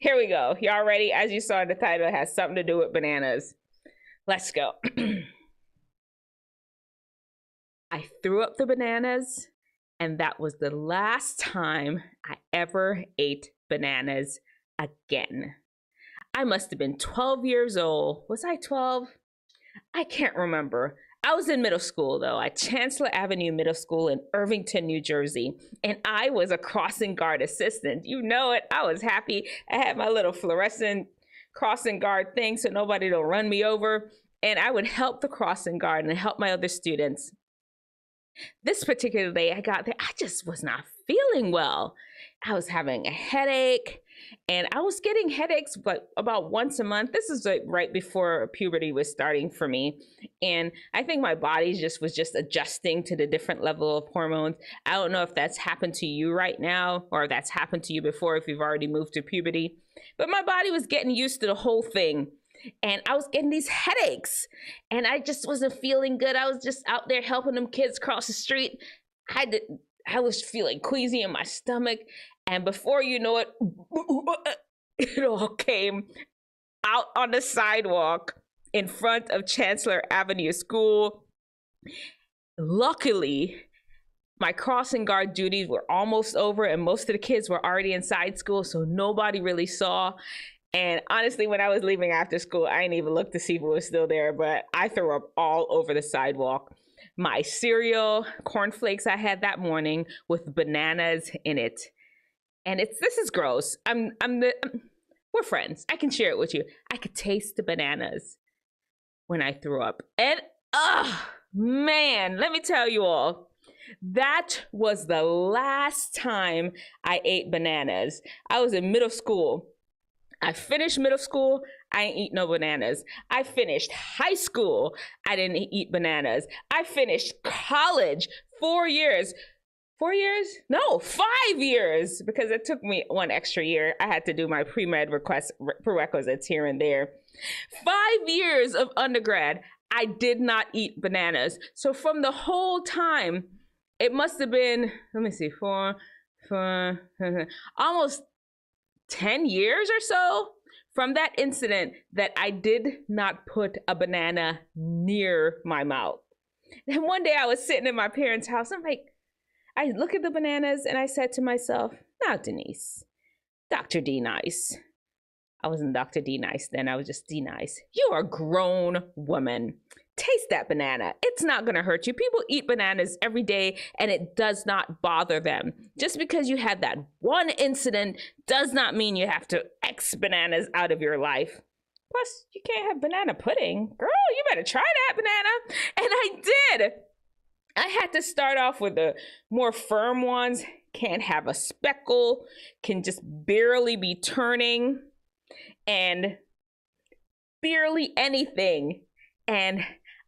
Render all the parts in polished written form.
Here we go. Y'all ready? As you saw in the title, it has something to do with bananas. Let's go. I threw up the bananas, and that was the last time I ever ate bananas again. I must have been 12 years old. Was I 12? I can't remember. I was in middle school, though, at Chancellor Avenue Middle School in Irvington, New Jersey, and I was a crossing guard assistant. You know it. I was happy. I had my little fluorescent crossing guard thing so nobody will run me over, and I would help the crossing guard and help my other students. This particular day I got there, I just was not feeling well. I was having a headache, and I was getting headaches but about once a month. This is like right before puberty was starting for me. And I think my body was just adjusting to the different level of hormones. I don't know if that's happened to you right now or if that's happened to you before if you've already moved to puberty. But my body was getting used to the whole thing. And I was getting these headaches and I just wasn't feeling good. I was just out there helping them kids cross the street. I was feeling queasy in my stomach. And before you know it, it all came out on the sidewalk in front of Chancellor Avenue School. Luckily, my crossing guard duties were almost over and most of the kids were already inside school, so nobody really saw. And honestly, when I was leaving after school, I didn't even look to see if it was still there, but I threw up all over the sidewalk. My cereal, cornflakes I had that morning with bananas in it. And this is gross. We're friends. I can share it with you. I could taste the bananas when I threw up. And man, let me tell you all, that was the last time I ate bananas. I was in middle school. I finished middle school, I didn't eat no bananas. I finished high school, I didn't eat bananas. I finished college, 4 years. 4 years? No, 5 years, because it took me one extra year. I had to do my pre-med prerequisites here and there. 5 years of undergrad, I did not eat bananas. So from the whole time, it must have been, let me see, almost 10 years or so from that incident that I did not put a banana near my mouth. And one day I was sitting in my parents' house. I look at the bananas and I said to myself, now Denise, Dr. D Nice. I wasn't Dr. D Nice then, I was just D Nice. You're a grown woman. Taste that banana. It's not gonna hurt you. People eat bananas every day and it does not bother them. Just because you had that one incident does not mean you have to X bananas out of your life. Plus, you can't have banana pudding. Girl, you better try that banana. And I did. I had to start off with the more firm ones. Can't have a speckle, can just barely be turning, and barely anything. And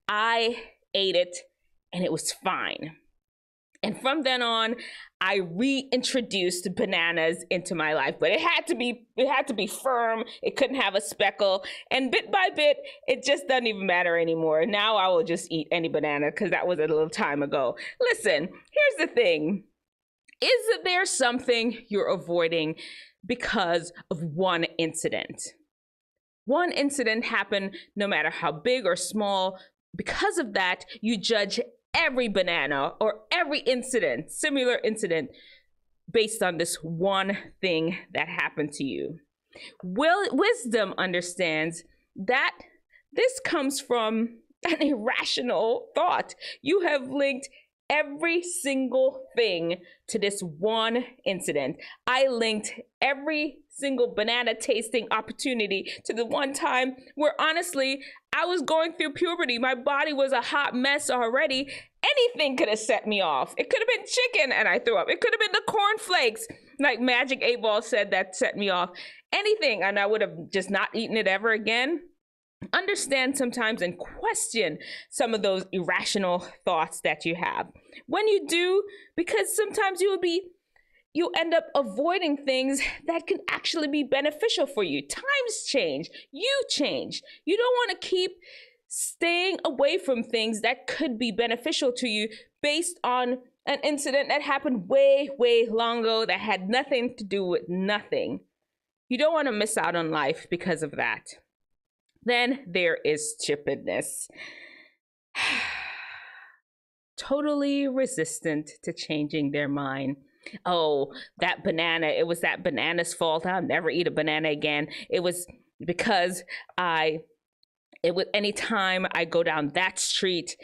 I ate it and it was fine. And from then on, I reintroduced bananas into my life, but it had to be firm. It couldn't have a speckle. And bit by bit, it just doesn't even matter anymore. Now I will just eat any banana because that was a little time ago. Listen, here's the thing. Is there something you're avoiding because of one incident? One incident happened, no matter how big or small. Because of that, you judge every banana or every incident, similar incident, based on this one thing that happened to you. Wisdom understands that this comes from an irrational thought. You have linked every single thing to this one incident. I linked every single banana tasting opportunity to the one time where honestly, I was going through puberty. My body was a hot mess already. Anything could have set me off. It could have been chicken and I threw up. It could have been the cornflakes, like Magic 8 Ball said, that set me off. Anything, and I would have just not eaten it ever again. Understand sometimes and question some of those irrational thoughts that you have. When you do, because sometimes you end up avoiding things that can actually be beneficial for you. Times change, you change. You don't want to keep staying away from things that could be beneficial to you based on an incident that happened way, way long ago that had nothing to do with nothing. You don't want to miss out on life because of that. Then there is stupidness. Totally resistant to changing their mind. Oh, that banana, it was that banana's fault. I'll never eat a banana again. It was because anytime I go down that street,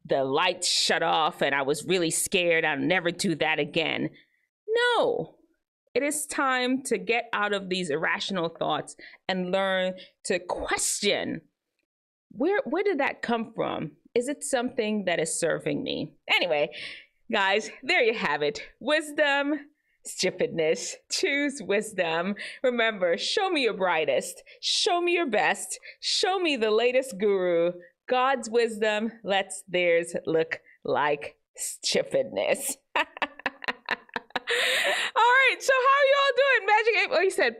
the lights shut off and I was really scared. I'll never do that again. No, it is time to get out of these irrational thoughts and learn to question, where did that come from? Is it something that is serving me? Anyway, guys, there you have it. Wisdom, stupidness. Choose wisdom. Remember, show me your brightest. Show me your best. Show me the latest guru. God's wisdom lets theirs look like stupidness. All right, so how are you all doing? Magic 8, he said,